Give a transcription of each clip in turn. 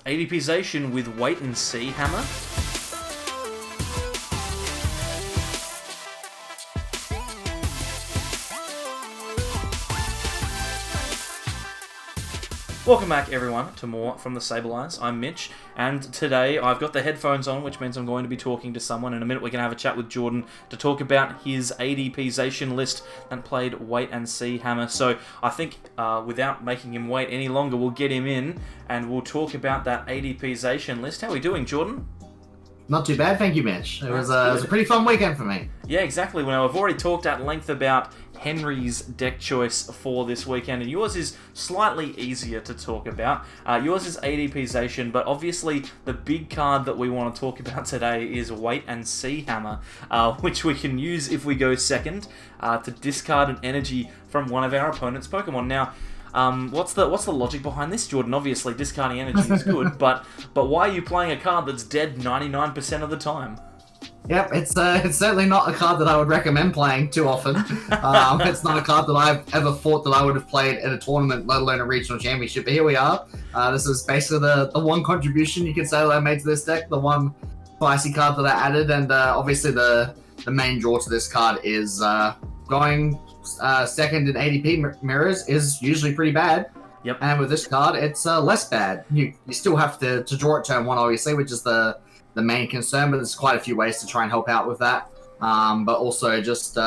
ADP Zacian with Wait and See Hammer. Welcome back, everyone, to more from the Sableyes. I'm Mitch, and today I've got the headphones on, which means I'm going to be talking to someone. In a minute, we're going to have a chat with Jordan to talk about his ADP Zacian list and played Wait and See Hammer. So I think, without making him wait any longer, we'll get him in and we'll talk about that ADP Zacian list. How are we doing, Jordan? Not too bad, thank you, Mitch. It was a pretty fun weekend for me. Yeah, exactly. Well, I've already talked at length about Henry's deck choice for this weekend, and yours is slightly easier to talk about. Yours is ADP Zacian, but obviously the big card that we want to talk about today is Wait and See Hammer, which we can use if we go second to discard an energy from one of our opponent's Pokemon. Now, what's the logic behind this, Jordan? Obviously, discarding energy is good, but why are you playing a card that's dead 99% of the time? Yep, it's certainly not a card that I would recommend playing too often. It's not a card that I've ever thought that I would have played at a tournament, let alone a regional championship. But here we are. This is basically the one contribution you could say that I made to this deck, the one spicy card that I added, and obviously the main draw to this card is going second in ADP mirrors is usually pretty bad. Yep. And with this card, it's less bad. You still have to draw it turn one, obviously, which is the main concern, but there's quite a few ways to try and help out with that. But also just,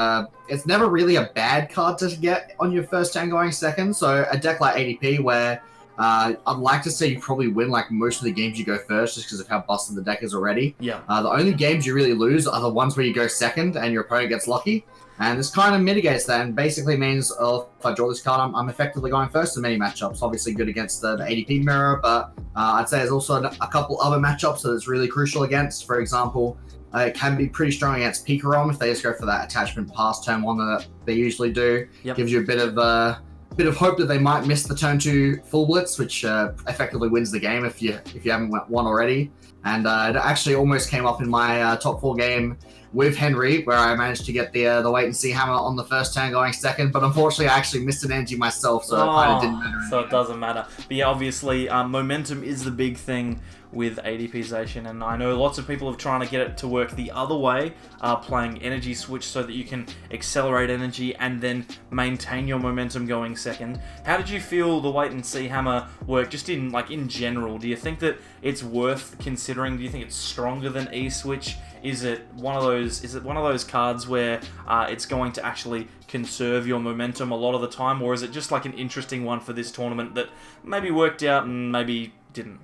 it's never really a bad card to get on your first turn going second. So a deck like ADP where I'd like to say you probably win like most of the games you go first just because of how busted the deck is already. Yeah. The only games you really lose are the ones where you go second and your opponent gets lucky. And this kind of mitigates that and basically means if I draw this card, I'm effectively going first in many matchups. Obviously good against the ADP mirror, but I'd say there's also a couple other matchups that it's really crucial against. For example, it can be pretty strong against Pikarom if they just go for that attachment past turn one that they usually do. Yep. Gives you a bit of hope that they might miss the turn two full blitz, which effectively wins the game if you haven't won already. And it actually almost came up in my top 4 game with Henry, where I managed to get the Wait and See Hammer on the first turn going second, but unfortunately I actually missed an energy myself, so it kind of didn't matter. So it doesn't matter. But yeah, obviously, momentum is the big thing with ADP Zacian, and I know lots of people are trying to get it to work the other way, playing energy switch so that you can accelerate energy and then maintain your momentum going second. How did you feel the Wait and See Hammer work just in general? Do you think that it's worth considering? Do you think it's stronger than E-Switch? Is it one of those cards where it's going to actually conserve your momentum a lot of the time, or is it just like an interesting one for this tournament that maybe worked out and maybe didn't?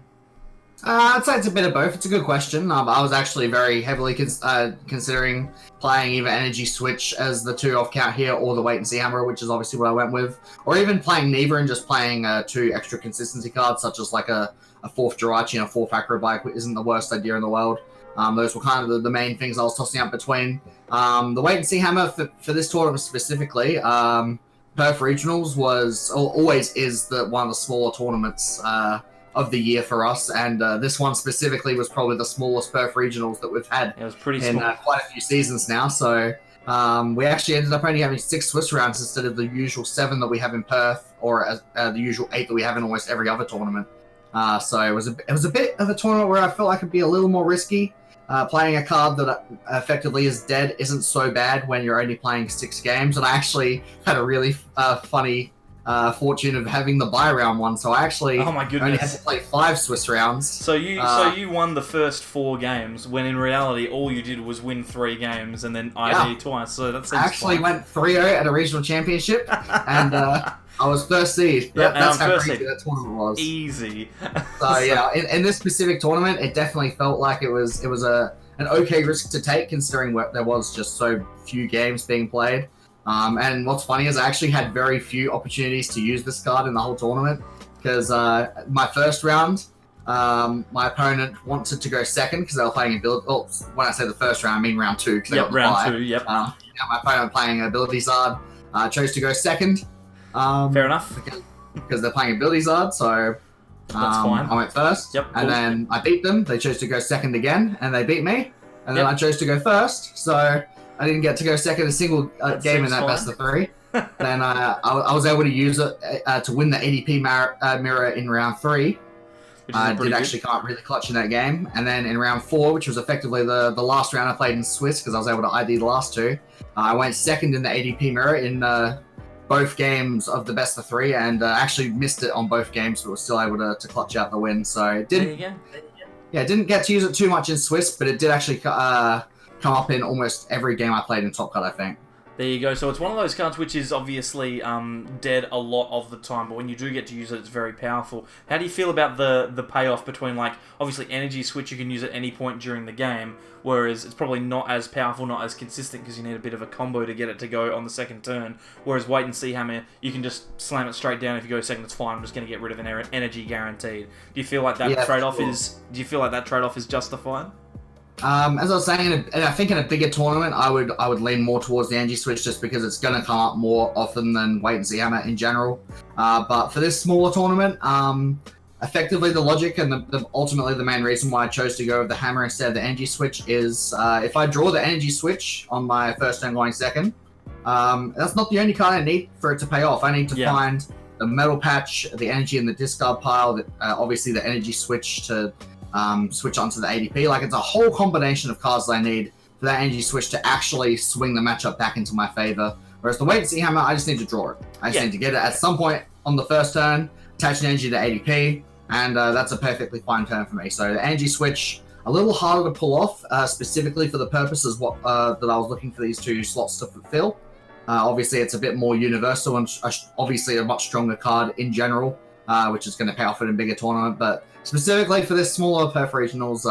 I'd say it's a bit of both. It's a good question. I was actually very heavily considering playing either Energy Switch as the 2 off count here or the Wait and See Hammer, which is obviously what I went with, or even playing neither and just playing 2 extra consistency cards, such as like a 4th Jirachi and a 4th Acrobike, which isn't the worst idea in the world. Those were kind of the main things I was tossing up between. The Wait and See Hammer for this tournament specifically, Perth Regionals always is one of the smaller tournaments of the year for us, and this one specifically was probably the smallest Perth Regionals that we've had. It was pretty in small. Quite a few seasons now. So we actually ended up only having 6 Swiss rounds instead of the usual 7 that we have in Perth, or the usual 8 that we have in almost every other tournament. So it was a bit of a tournament where I felt like it'd be a little more risky. Playing a card that effectively is dead isn't so bad when you're only playing 6 games, and I actually had a really funny fortune of having the buy round one, so I actually only had to play 5 Swiss rounds. So you won the first 4 games, when in reality all you did was win 3 games and then ID twice. So that seems I actually fun. went 3-0 at a regional championship, and I was first seed. That's how crazy that tournament was. Easy. So yeah, in this specific tournament, it definitely felt like it was an okay risk to take, considering there was just so few games being played. And what's funny is I actually had very few opportunities to use this card in the whole tournament, because my first round, my opponent wanted to go second because they were playing ability. Oh, when I say the first round, I mean round 2. Yep, round 2. Yep. My opponent playing Ability Zard chose to go second. Fair enough. Because they're playing Ability Zard, so that's fine. I went first. Yep. And then I beat them. They chose to go second again, and they beat me. And then I chose to go first, so I didn't get to go second a single game in that fine. best of 3. Then I was able to use it to win the ADP mirror in round 3. which I is did actually come up really clutch in that game. And then in round 4, which was effectively the last round I played in Swiss, because I was able to ID the last two, I went second in the ADP mirror in both games of the best of 3, and actually missed it on both games, but was still able to clutch out the win. So it didn't, didn't get to use it too much in Swiss, but it did actually come up in almost every game I played in Top Cut, I think. There you go. So it's one of those cards which is obviously dead a lot of the time, but when you do get to use it, it's very powerful. How do you feel about the payoff between, like, obviously Energy Switch you can use at any point during the game, whereas it's probably not as powerful, not as consistent, because you need a bit of a combo to get it to go on the second turn, whereas Wait and See Hammer, you can just slam it straight down. If you go second, it's fine. I'm just going to get rid of an energy guaranteed. Do you feel like that trade-off is justified? As I was saying, I think in a bigger tournament, I would lean more towards the Energy Switch, just because it's going to come up more often than Wait and See Hammer in general. But for this smaller tournament, effectively the logic and ultimately the main reason why I chose to go with the Hammer instead of the Energy Switch is if I draw the Energy Switch on my first turn going second, that's not the only card I need for it to pay off. I need to find the Metal Patch, the Energy in the discard pile, obviously the Energy Switch to switch onto the ADP. Like, it's a whole combination of cards that I need for that Energy Switch to actually swing the matchup back into my favor. Whereas the Wait and See Hammer, I just need to draw it. I just need to get it at some point on the first turn, attach an energy to ADP, and that's a perfectly fine turn for me. So the Energy Switch, a little harder to pull off, specifically for the purposes that I was looking for these two slots to fulfill. Obviously, it's a bit more universal and obviously a much stronger card in general, which is going to pay off in a bigger tournament. But specifically for this smaller Perth Regionals,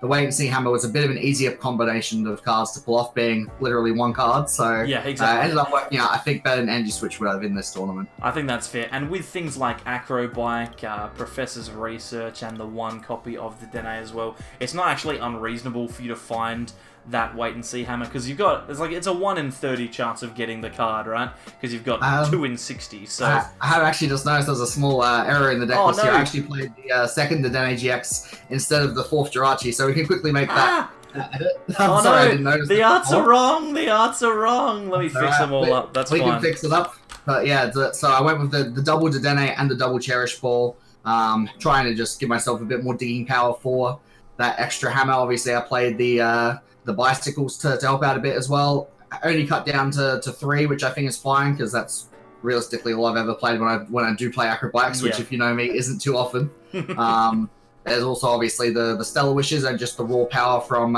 the Wait and See Hammer was a bit of an easier combination of cards to pull off, being literally one card. So yeah, exactly. Ended up working out, I think, better than Energy Switch would have in this tournament. I think that's fair. And with things like Acrobike, Professor's Research, and the one copy of the Dedenne as well, it's not actually unreasonable for you to find that Wait and See Hammer, because it's a 1 in 30 chance of getting the card, right? Because you've got 2 in 60. So I have actually just noticed there's a small error in the deck this year. I actually played the second Dedenne-GX instead of the fourth Jirachi, so we can quickly make that. I'm sorry, I didn't notice. The arts are wrong. The arts are wrong. Let me fix them all up. That's fine. We can fix it up. But yeah, so I went with the double Dedenne and the double Cherish Ball, trying to just give myself a bit more digging power for that extra hammer. Obviously, I played the bicycles to help out a bit as well. I only cut down to 3, which I think is fine, because that's realistically all I've ever played when I do play Acrobikes, which, if you know me, isn't too often. There's also obviously the Stellar Wishes and just the raw power from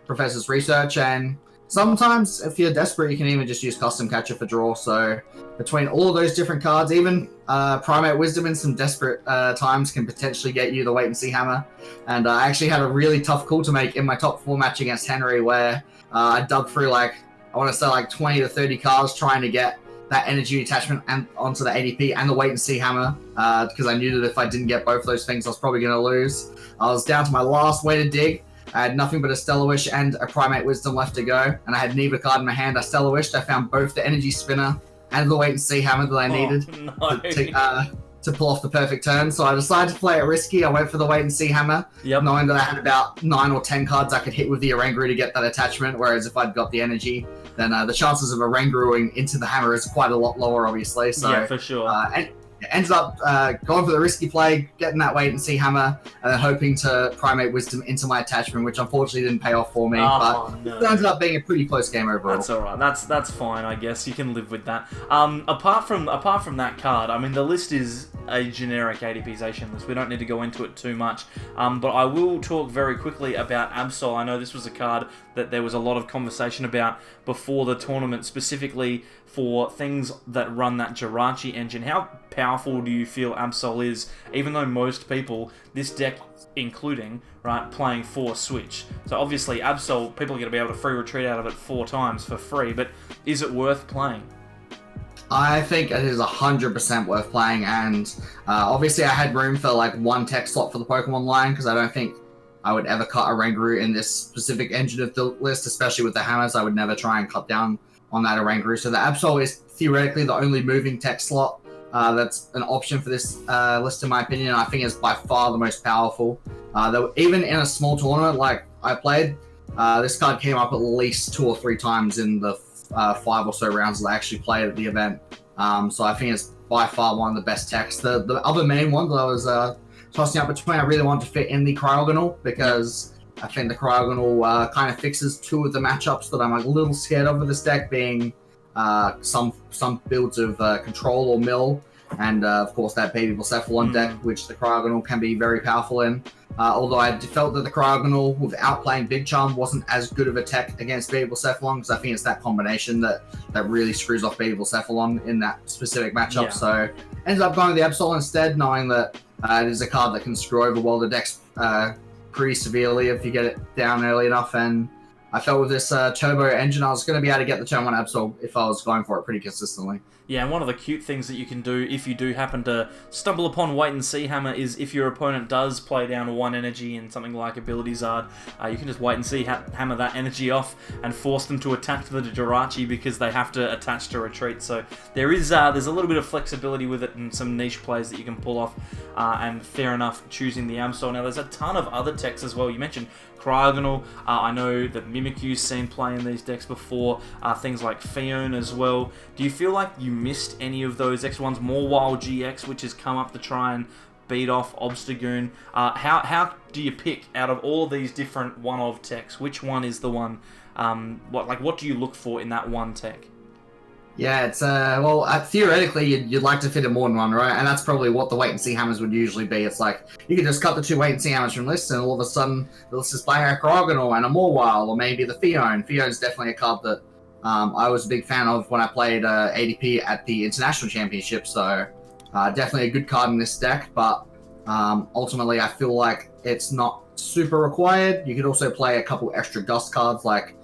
Professor's Research, and sometimes if you're desperate you can even just use Custom Catcher for draw. So between all of those different cards, even Primate Wisdom in some desperate times can potentially get you the Wait and See Hammer. And I actually had a really tough call to make in my top 4 match against Henry, where I dug through I want to say 20 to 30 cards trying to get that energy attachment and onto the ADP and the Wait and See Hammer, because I knew that if I didn't get both those things, I was probably going to lose. I was down to my last way to dig. I had nothing but a Stellar Wish and a Primate Wisdom left to go, and I had neither card in my hand. I Stellar Wished. I found both the Energy Spinner and the Wait and See Hammer that I needed to pull off the perfect turn. So I decided to play it risky. I went for the Wait and See Hammer, knowing that I had about 9 or 10 cards I could hit with the Oranguru to get that attachment, whereas if I'd got the energy, then the chances of Oranguruing into the hammer is quite a lot lower, obviously. So, yeah, for sure. Ended up going for the risky play, getting that Wait and See Hammer, and then hoping to Primate Wisdom into my attachment, which unfortunately didn't pay off for me. It ended up being a pretty close game overall. That's all right. That's fine, I guess. You can live with that. Apart from that card, I mean, the list is a generic ADP Zacian list. We don't need to go into it too much. But I will talk very quickly about Absol. I know this was a card that there was a lot of conversation about before the tournament, specifically for things that run that Jirachi engine. How powerful do you feel Absol is, even though most people, this deck including, right, playing for Switch? So obviously Absol, people are going to be able to free retreat out of it 4 times for free, but is it worth playing? I think it is 100% worth playing, and obviously I had room for 1 tech slot for the Pokemon line, because I don't think I would ever cut a Oranguru in this specific engine of the list, especially with the hammers. I would never try and cut down on that Oranguru. So the Absol is theoretically the only moving tech slot that's an option for this list, in my opinion. I think it's by far the most powerful. Even in a small tournament like I played, this card came up at least 2 or 3 times in the 5 or so rounds that I actually played at the event. So I think it's by far one of the best techs. The other main one that I was tossing up between. I really want to fit in the Cryogonal because I think the Cryogonal kind of fixes two of the matchups that I'm a little scared of with this deck, being some builds of Control or Mill, and of course that Baby Blacephalon deck, which the Cryogonal can be very powerful in. Although I felt that the Cryogonal, without playing Big Charm, wasn't as good of a tech against Baby Blacephalon, because I think it's that combination that really screws off Baby Blacephalon in that specific matchup. Yeah. So ended up going with the Absol instead, knowing that it is a card that can screw over well the decks pretty severely if you get it down early enough. And I felt with this turbo engine, I was going to be able to get the turn 1 Absol if I was going for it pretty consistently. Yeah, and one of the cute things that you can do if you do happen to stumble upon Wait and See Hammer is if your opponent does play down 1 energy in something like Ability Zard, you can just Wait and See Hammer that energy off and force them to attack the Jirachi because they have to attach to retreat. So there's a little bit of flexibility with it and some niche plays that you can pull off, and fair enough choosing the Absol. Now there's a ton of other techs as well. You mentioned Cryogonal. I know that Mimikyu's seen play in these decks before, things like Fion as well. Do you feel like you missed any of those extra ones? More Wild GX, which has come up to try and beat off Obstagoon. How do you pick out of all of these different one-of techs? Which one is the one? What do you look for in that one tech? Yeah, it's theoretically you'd like to fit in more than one, right? And that's probably what the Wait and See Hammers would usually be. It's like you could just cut the 2 Wait and See Hammers from lists, and all of a sudden the list is playing a Cryogonal and a Morwild, or maybe the Fion. Fion's definitely a card that I was a big fan of when I played ADP at the International Championship, so definitely a good card in this deck, but ultimately I feel like it's not super required. You could also play a couple extra Gust cards, like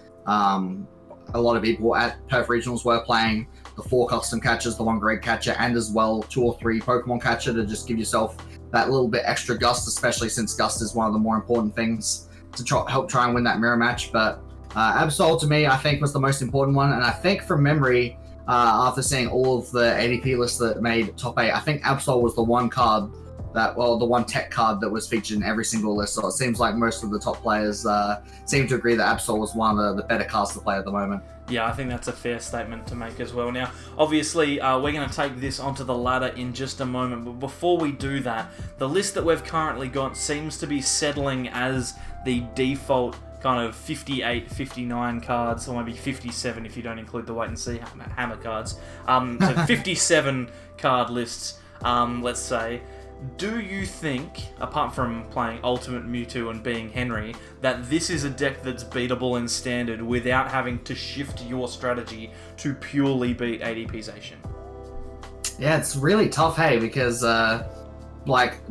a lot of people at Perth Regionals were playing the 4 custom catchers, the 1 Great Catcher, and as well 2 or 3 Pokemon Catcher to just give yourself that little bit extra Gust, especially since Gust is one of the more important things to help try and win that mirror match. But Absol to me, I think, was the most important one, and I think from memory, after seeing all of the ADP lists that made top 8, I think Absol was the one card the one tech card that was featured in every single list. So it seems like most of the top players seem to agree that Absol was one of the better cards to play at the moment. Yeah, I think that's a fair statement to make as well. Now, obviously, we're going to take this onto the ladder in just a moment, but before we do that, the list that we've currently got seems to be settling as the default kind of 58, 59 cards, or maybe 57 if you don't include the Wait and See Hammer cards. So 57 card lists, let's say. Do you think, apart from playing Ultimate Mewtwo and being Henry, that this is a deck that's beatable in Standard without having to shift your strategy to purely beat ADP Zacian? Yeah, it's really tough, hey, because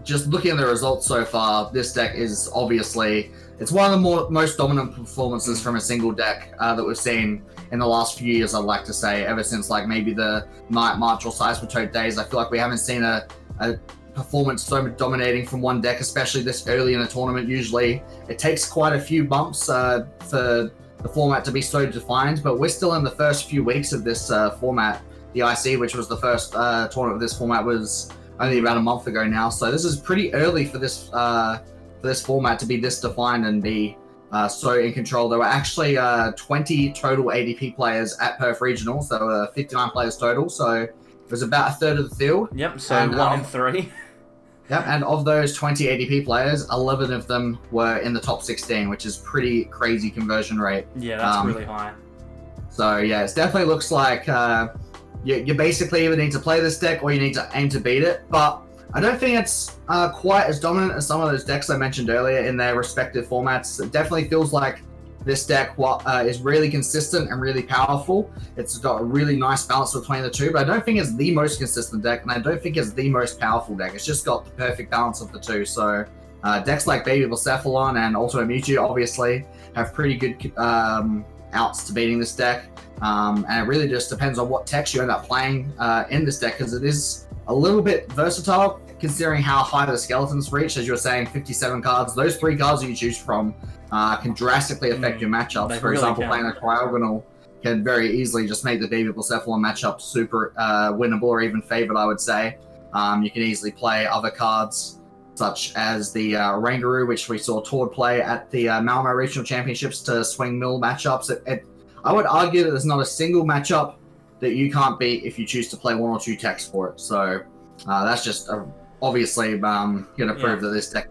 just looking at the results so far, this deck is obviously, it's one of the most dominant performances from a single deck that we've seen in the last few years, I'd like to say, ever since like maybe the Night March or Seismitoad days. I feel like we haven't seen a performance so dominating from one deck, especially this early in a tournament. Usually it takes quite a few bumps for the format to be so defined, but we're still in the first few weeks of this format. The IC, which was the first tournament of this format, was only about a month ago now, so this is pretty early for this format to be this defined and be so in control. There were actually 20 total ADP players at Perth Regionals. There were 59 players total, so it was about a third of the field. Yep, so and 1 in 3. Yep, and of those 20 ADP players, 11 of them were in the top 16, which is pretty crazy conversion rate. Yeah, that's really high. So yeah, it definitely looks like you basically either need to play this deck or you need to aim to beat it. But I don't think it's quite as dominant as some of those decks I mentioned earlier in their respective formats. It definitely feels like this deck is really consistent and really powerful. It's got a really nice balance between the two, but I don't think it's the most consistent deck, and I don't think it's the most powerful deck. It's just got the perfect balance of the two. So decks like Baby Blacephalon and Ultimate Mewtwo obviously have pretty good outs to beating this deck. And it really just depends on what techs you end up playing in this deck, because it is a little bit versatile considering how high the skeletons reach. As you were saying, 57 cards. Those 3 cards that you choose from can drastically affect your matchups. For example, playing a Cryogonal can very easily just make the Baby Blacephalon matchup super winnable or even favored, I would say. You can easily play other cards such as the Oranguru, which we saw Tord play at the Malmo Regional Championships to swing mill matchups. I would argue that there's not a single matchup that you can't beat if you choose to play 1 or 2 techs for it. So that's just obviously going to prove that this deck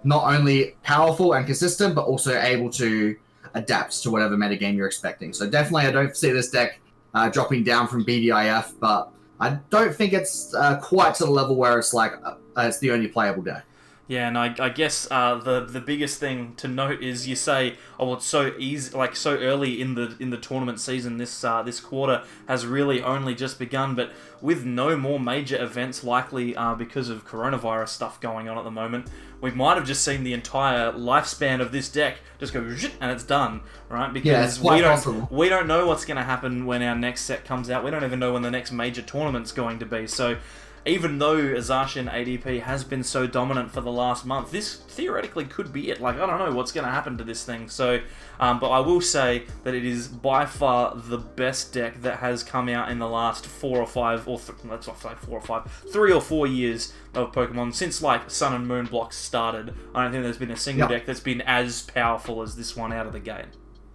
not only powerful and consistent, but also able to adapt to whatever metagame you're expecting. So definitely, I don't see this deck dropping down from BDIF, but I don't think it's quite to the level where it's like it's the only playable deck. Yeah, and I guess the biggest thing to note is you say, oh, well, it's so easy, like so early in the tournament season. This quarter has really only just begun, but with no more major events likely because of coronavirus stuff going on at the moment, we might have just seen the entire lifespan of this deck just go and it's done, right? Because we don't know what's going to happen when our next set comes out. We don't even know when the next major tournament's going to be. So even though Zacian ADP has been so dominant for the last month, this theoretically could be it. Like, I don't know what's going to happen to this thing. So, but I will say that it is by far the best deck that has come out in the last 4 or 5, or let's not say 4 or 5, 3 or 4 years of Pokemon. Since, like, Sun and Moon blocks started, I don't think there's been a single deck that's been as powerful as this one out of the gate.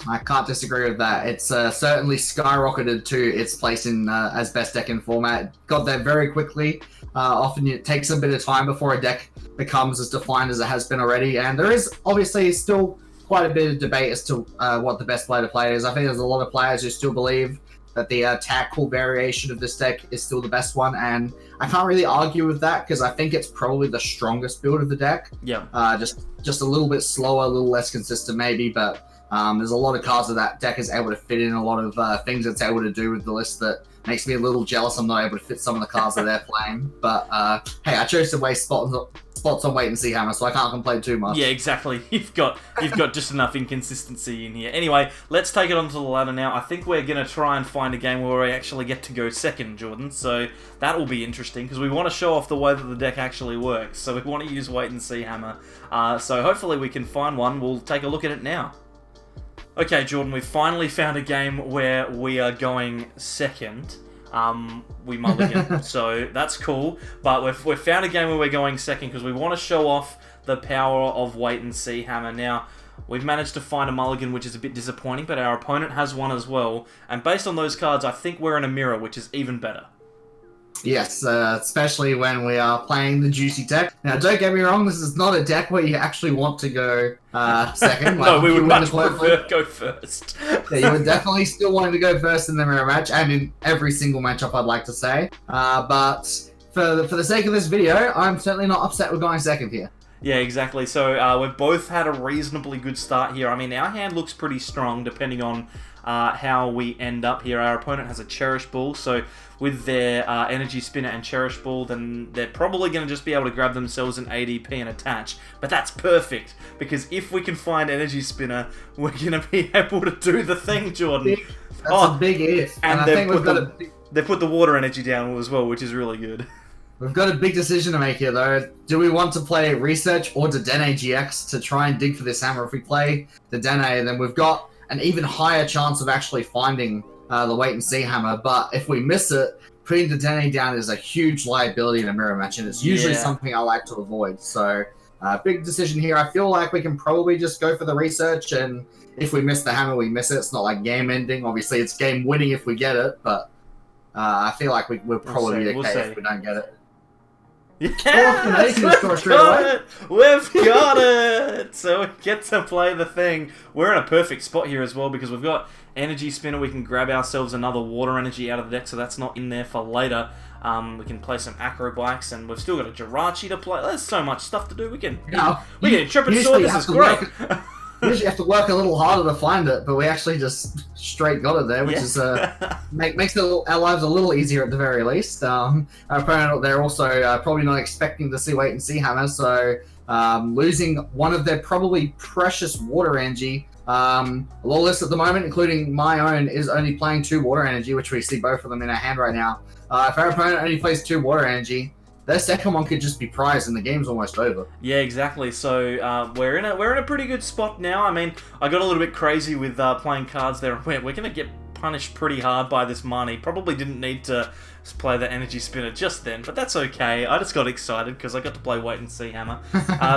I can't disagree with that. It's certainly skyrocketed to its place in as best deck in format. Got there very quickly. Often it takes a bit of time before a deck becomes as defined as it has been already. And there is obviously still quite a bit of debate as to what the best player to play is. I think there's a lot of players who still believe that the tactical variation of this deck is still the best one. And I can't really argue with that because I think it's probably the strongest build of the deck. Yeah. Just a little bit slower, a little less consistent maybe, but there's a lot of cards that deck is able to fit in, a lot of things it's able to do with the list that makes me a little jealous I'm not able to fit some of the cards that they're playing. But hey, I chose to waste spots on Wait and See Hammer, so I can't complain too much. Yeah, exactly. You've got just enough inconsistency in here. Anyway, let's take it onto the ladder now. I think we're going to try and find a game where we actually get to go second, Jordan. So that will be interesting because we want to show off the way that the deck actually works. So we want to use Wait and See Hammer. So hopefully we can find one. We'll take a look at it now. Okay, Jordan, we've finally found a game where we are going second. We mulligan, so that's cool. But we've found a game where we're going second because we want to show off the power of Wait and See Hammer. Now, we've managed to find a mulligan, which is a bit disappointing, but our opponent has one as well. And based on those cards, I think we're in a mirror, which is even better. Yes, especially when we are playing the juicy deck. Now, don't get me wrong, this is not a deck where you actually want to go second. No, we would much prefer go first. Yeah, you would definitely still want to go first in the mirror match, and in every single matchup, I'd like to say. But for the sake of this video, I'm certainly not upset with going second here. Yeah, exactly. So we've both had a reasonably good start here. I mean, our hand looks pretty strong depending on how we end up here. Our opponent has a Cherish Ball, so with their Energy Spinner and Cherish Ball, then they're probably going to just be able to grab themselves an ADP and attach. But that's perfect, because if we can find Energy Spinner, we're going to be able to do the thing, Jordan. That's a big if. And they put the water energy down as well, which is really good. We've got a big decision to make here, though. Do we want to play Research or Dedenne-GX to try and dig for this hammer? If we play Dedenne, then we've got an even higher chance of actually finding the Wait and See Hammer. But if we miss it, putting Dedenne down is a huge liability in a mirror match, and it's usually something I like to avoid. So, big decision here. I feel like we can probably just go for the Research, and if we miss the hammer, we miss it. It's not like game ending. Obviously, it's game winning if we get it, but I feel like we'll probably be okay if we don't get it. Yeah, we've got it! So we get to play the thing. We're in a perfect spot here as well because we've got Energy Spinner. We can grab ourselves another water energy out of the deck, so that's not in there for later. We can play some Acro Bikes, and we've still got a Jirachi to play. There's so much stuff to do. We can Intrepid Sword. This is great. You usually have to work a little harder to find it, but we actually just straight got it there, which is makes our lives a little easier at the very least. Our opponent, they're also probably not expecting to see Wait and See Hammer, so losing one of their probably precious water energy. A lot of lists at the moment, including my own, is only playing 2 water energy, which we see both of them in our hand right now. If our opponent only plays 2 water energy, their second one could just be prized, and the game's almost over. Yeah, exactly. So we're in a pretty good spot now. I mean, I got a little bit crazy with playing cards there. We're going to get punished pretty hard by this Marnie. Probably didn't need to play the Energy Spinner just then, but that's okay. I just got excited because I got to play Wait and See Hammer.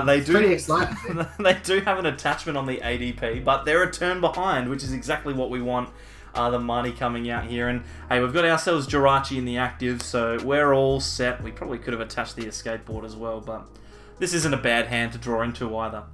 They do pretty exciting. They do have an attachment on the ADP, but they're a turn behind, which is exactly what we want. the Marnie coming out here. And hey, we've got ourselves Jirachi in the active, so we're all set. We probably could have attached the Escape Board as well, but this isn't a bad hand to draw into either.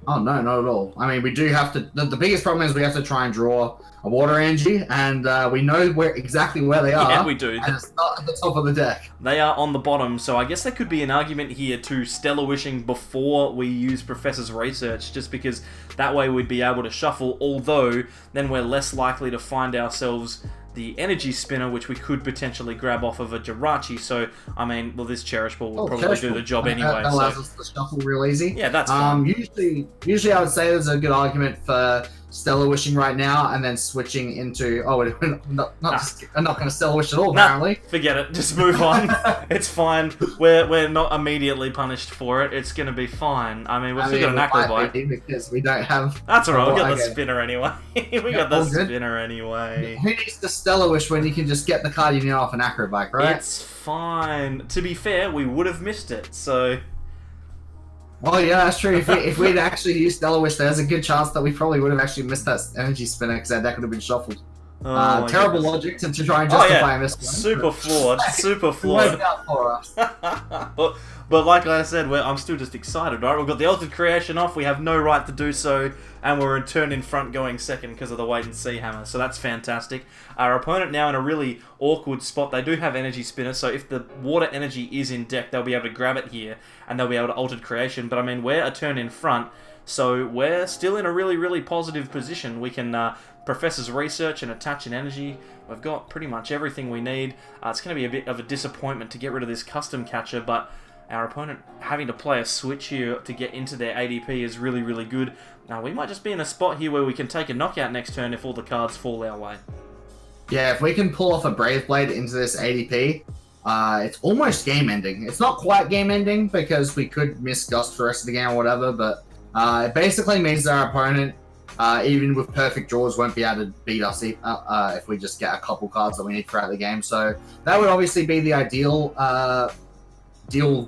Oh, no, not at all. I mean, we do have to... The biggest problem is we have to try and draw a water energy, and we know exactly where they are. Yeah, we do. And it's not at the top of the deck. They are on the bottom, so I guess there could be an argument here to Stellar Wishing before we use Professor's Research, just because that way we'd be able to shuffle, although then we're less likely to find ourselves the Energy Spinner, which we could potentially grab off of a Jirachi. So, I mean, well, this Cherish Ball would probably do the job anyway. That allows us to shuffle real easy. Yeah, that's fine. Usually I would say there's a good argument for Stellar Wishing right now, and then switching into... Oh, we're not going to Stellar Wish at all, apparently. Forget it. Just move on. It's fine. We're not immediately punished for it. It's going to be fine. I mean, we've still got an Acrobite. Because we don't have... That's alright. We got the spinner anyway. We got the spinner anyway. Who needs to Stellar Wish when you can just get the card you need off an Acrobite, right? It's fine. To be fair, we would have missed it, so... Well, yeah, that's true. If we'd actually used Stellar Wish, there's a good chance that we probably would have actually missed that Energy Spinner, because that deck would have been shuffled. Terrible logic to try and justify a missed one. Super flawed. Super flawed. Worked out for us. But like I said, I'm still just excited, right? We've got the Altered Creation off, we have no right to do so, and we're in turn in front going second because of the wait and see hammer, so that's fantastic. Our opponent now in a really awkward spot. They do have Energy Spinner, so if the water energy is in deck, they'll be able to grab it here, and they'll be able to Altered Creation, but I mean, we're a turn in front, so we're still in a really, really positive position. We can Professor's Research and attach an energy. We've got pretty much everything we need. It's going to be a bit of a disappointment to get rid of this custom catcher, but our opponent having to play a switch here to get into their ADP is really, really good. Now, we might just be in a spot here where we can take a knockout next turn if all the cards fall our way. Yeah, if we can pull off a Brave Blade into this ADP, it's almost game-ending. It's not quite game-ending because we could miss Gust for the rest of the game or whatever, but it basically means that our opponent, even with perfect draws, won't be able to beat us if we just get a couple cards that we need throughout the game. So that would obviously be the ideal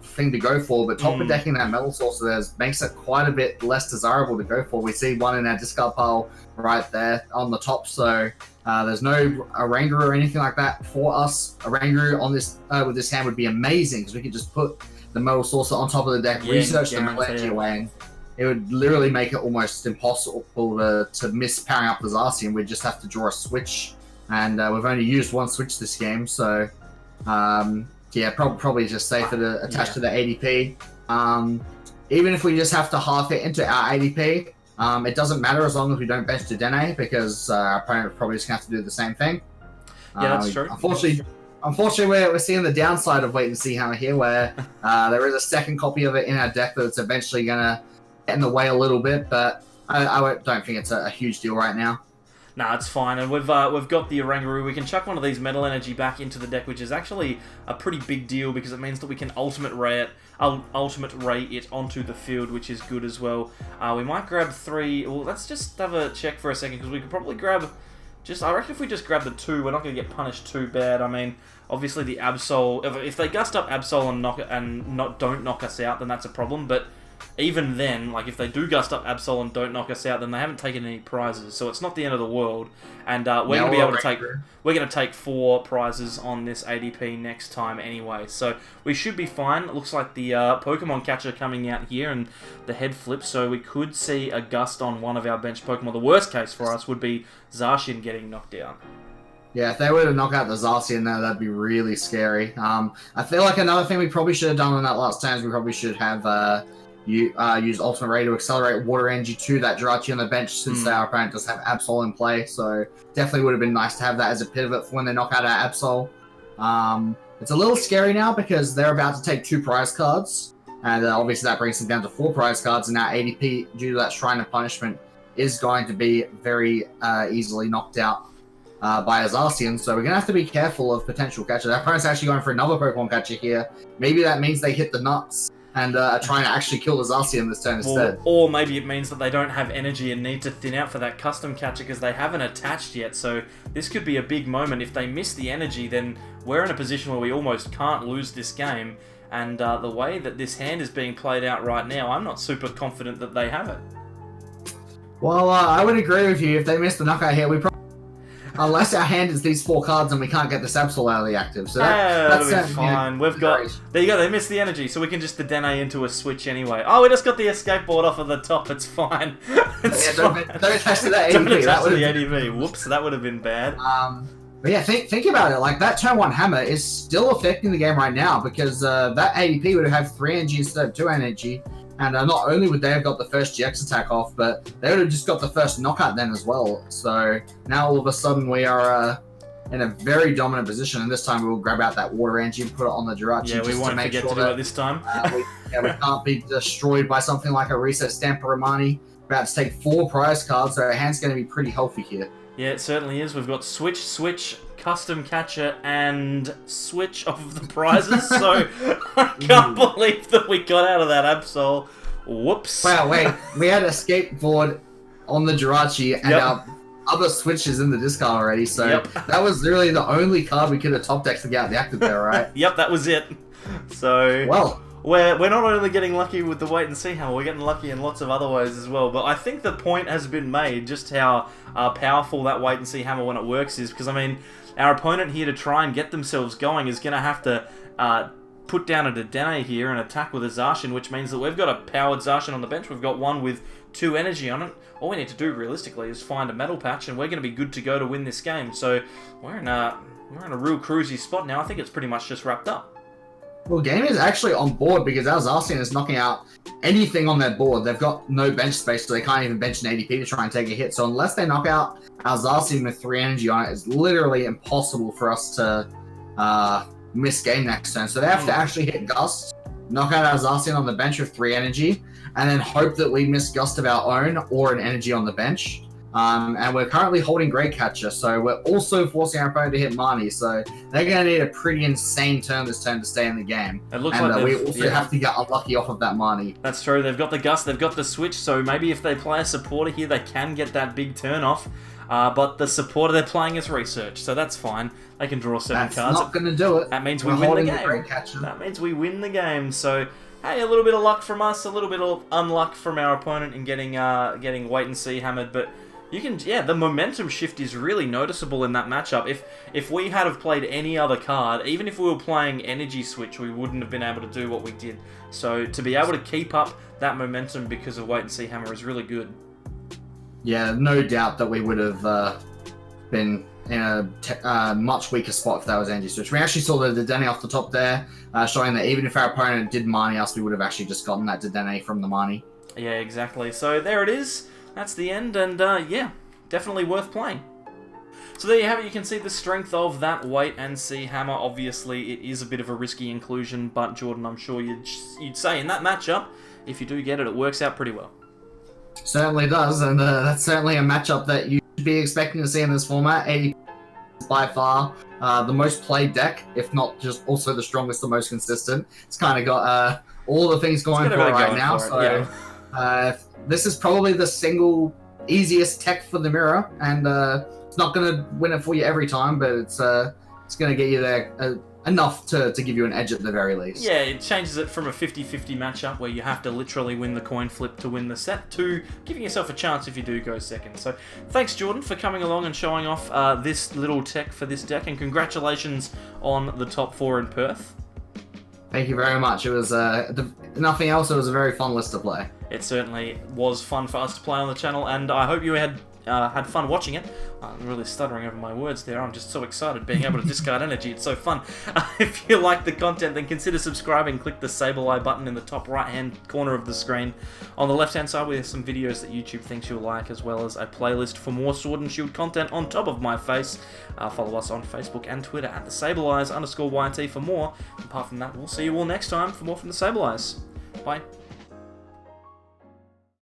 thing to go for, but top of decking that Metal Saucer there makes it quite a bit less desirable to go for. We see one in our discard pile right there on the top, so there's no Oranguru or anything like that for us. Oranguru on this with this hand would be amazing because we could just put the Metal Saucer on top of the deck, research the Metal away, and it would literally make it almost impossible to miss powering up the Zacian. We'd just have to draw a switch, and we've only used one switch this game, so yeah, probably just safer to attach to the ADP. Even if we just have to half it into our ADP, it doesn't matter as long as we don't bench Dedenne, because our opponent is probably just going to have to do the same thing. Yeah, that's true. Unfortunately, we're seeing the downside of wait and see hammer here, where there is a second copy of it in our deck that's eventually going to get in the way a little bit, but I don't think it's a huge deal right now. Nah, it's fine, and we've got the Oranguru. We can chuck one of these Metal Energy back into the deck, which is actually a pretty big deal because it means that we can ultimate ray it onto the field, which is good as well. We might grab 3. Well, let's just have a check for a second because we could probably grab. I reckon if we just grab the 2, we're not going to get punished too bad. I mean, obviously the Absol. If they gust up Absol and don't knock us out, then that's a problem. But even then, like if they do gust up Absol and don't knock us out, then they haven't taken any prizes, so it's not the end of the world. And we're going to be able to take 4 prizes on this ADP next time anyway, so we should be fine. It looks like the Pokemon catcher coming out here and the head flip, so we could see a gust on one of our bench Pokemon. The worst case for us would be Zacian getting knocked out. Yeah, if they were to knock out the Zacian there, that'd be really scary. I feel like another thing we probably should have done on that last turn is we probably should have use Ultimate Ray to accelerate Water Energy to that Jirachi on the bench, since our opponent does have Absol in play, so definitely would have been nice to have that as a pivot for when they knock out our Absol. It's a little scary now because they're about to take 2 prize cards, and obviously that brings them down to 4 prize cards, and our ADP, due to that Shrine of Punishment, is going to be very easily knocked out by a Zacian, so we're going to have to be careful of potential catchers. Our opponent's actually going for another Pokemon catcher here. Maybe that means they hit the nuts and trying to actually kill the Zacian this turn instead. Or maybe it means that they don't have energy and need to thin out for that custom catcher because they haven't attached yet, so this could be a big moment. If they miss the energy, then we're in a position where we almost can't lose this game, and the way that this hand is being played out right now, I'm not super confident that they have it. Well, I would agree with you. If they miss the knockout here, we probably... Unless our hand is these 4 cards and we can't get this Absol out of the active. So that's that'll be fine. We've got... There you go, they missed the energy, so we can just Dedenne into a switch anyway. Oh, we just got the escape board off of the top, it's fine. It's fine. Don't attach to that ADP. Don't attach to the ADP. Whoops, that would have been bad. But yeah, think about it. Like, that turn 1 hammer is still affecting the game right now because that ADP would have 3 energy instead of 2 energy. And not only would they have got the first GX attack off, but they would have just got the first knockout then as well. So now all of a sudden we are in a very dominant position, and this time we will grab out that water energy and put it on the Jirachi. Yeah, we won't forget to do it this time. we can't be destroyed by something like a Reset Stamp or a Marnie. About to take 4 prize cards, so our hand's going to be pretty healthy here. Yeah, it certainly is. We've got Switch, Custom Catcher, and Switch of the prizes, so I can't believe that we got out of that Absol. Whoops. Wow, wait. We had Escape Board on the Jirachi, and our other Switch is in the discard already, so that was literally the only card we could have top decked to get out the active there, right? Yep, that was it. So... Well... We're not only getting lucky with the wait and see hammer, we're getting lucky in lots of other ways as well. But I think the point has been made just how powerful that wait and see hammer when it works is. Because, I mean, our opponent here to try and get themselves going is going to have to put down a Dedenne here and attack with a Zacian, which means that we've got a powered Zacian on the bench. We've got one with 2 energy on it. All we need to do realistically is find a metal patch and we're going to be good to go to win this game. So we're in a real cruisy spot now. I think it's pretty much just wrapped up. Well, game is actually on board because our Zacian is knocking out anything on their board. They've got no bench space, so they can't even bench an ADP to try and take a hit. So unless they knock out our Zacian with 3 energy on it, it's literally impossible for us to miss game next turn. So they have to actually hit Gust, knock out our Zacian on the bench with 3 energy, and then hope that we miss Gust of our own or an energy on the bench. And we're currently holding Great Catcher, so we're also forcing our opponent to hit Marnie, so they're going to need a pretty insane turn this turn to stay in the game. It looks and like we also have to get unlucky off of that Marnie. That's true, they've got the Gust, they've got the Switch, so maybe if they play a supporter here, they can get that big turn off. But the supporter they're playing is Research, so that's fine. They can draw 7 cards. That's not going to do it. That means we win the game. That means we win the game, so... Hey, a little bit of luck from us, a little bit of unluck from our opponent in getting wait and see hammered, but... You can, the momentum shift is really noticeable in that matchup. If we had have played any other card, even if we were playing Energy Switch, we wouldn't have been able to do what we did. So to be able to keep up that momentum because of wait and see hammer is really good. Yeah, no doubt that we would have been in a much weaker spot if that was Energy Switch. We actually saw the Dedenne off the top there, showing that even if our opponent did Marnie us, we would have actually just gotten that Dedenne from the Marnie. Yeah, exactly. So there it is. That's the end, and yeah, definitely worth playing. So there you have it. You can see the strength of that wait and see hammer. Obviously, it is a bit of a risky inclusion, but Jordan, I'm sure you'd say in that matchup, if you do get it, it works out pretty well. Certainly does, and that's certainly a matchup that you should be expecting to see in this format. ADP is by far the most played deck, if not just also the strongest, the most consistent. It's kind of got all the things going for it right now. So this is probably the single easiest tech for the mirror, and it's not going to win it for you every time, but it's going to get you there enough to give you an edge at the very least. Yeah, it changes it from a 50-50 matchup where you have to literally win the coin flip to win the set to giving yourself a chance if you do go second. So thanks, Jordan, for coming along and showing off this little tech for this deck, and congratulations on the top 4 in Perth. Thank you very much. It was, nothing else, it was a very fun list to play. It certainly was fun for us to play on the channel, and I hope you had fun watching it. I'm really stuttering over my words there. I'm just so excited being able to discard energy. It's so fun. If you like the content, then consider subscribing. Click the Sable Eye button in the top right-hand corner of the screen. On the left-hand side, we have some videos that YouTube thinks you'll like, as well as a playlist for more Sword and Shield content on top of my face. Follow us on Facebook and Twitter at @thesableeyes_YT for more. Apart from that, we'll see you all next time for more from the Sable Eyes. Bye.